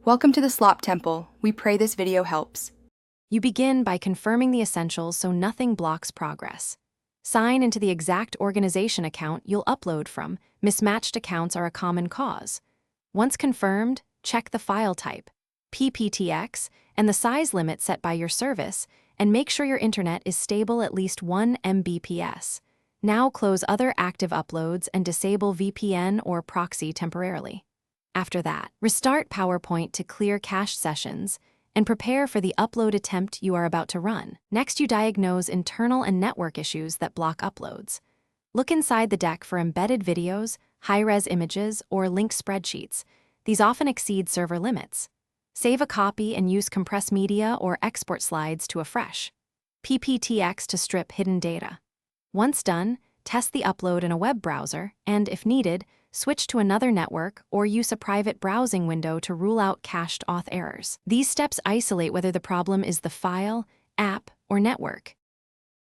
Welcome to the Slop Temple. We pray this video helps. You begin by confirming the essentials so nothing blocks progress. Sign into the exact organization account you'll upload from. Mismatched accounts are a common cause. Once confirmed, check the file type, PPTX, and the size limit set by your service, and make sure your internet is stable at least 1 Mbps. Now close other active uploads and disable VPN or proxy temporarily. After that, restart PowerPoint to clear cached sessions and prepare for the upload attempt you are about to run. Next, you diagnose internal and network issues that block uploads. Look inside the deck for embedded videos, high-res images, or linked spreadsheets. These often exceed server limits. Save a copy and use compress media or export slides to a fresh PPTX to strip hidden data. Once done, test the upload in a web browser and, if needed, switch to another network or use a private browsing window to rule out cached auth errors. These steps isolate whether the problem is the file, app, or network.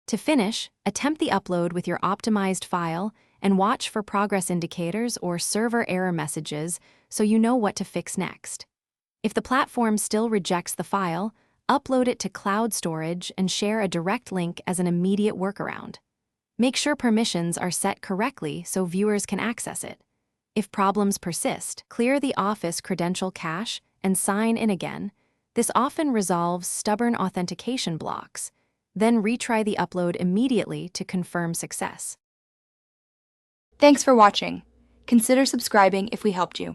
To finish, attempt the upload with your optimized file and watch for progress indicators or server error messages so you know what to fix next. If the platform still rejects the file, upload it to cloud storage and share a direct link as an immediate workaround. Make sure permissions are set correctly so viewers can access it. If problems persist, clear the Office credential cache and sign in again. This often resolves stubborn authentication blocks. Then retry the upload immediately to confirm success. Thanks for watching. Consider subscribing if we helped you.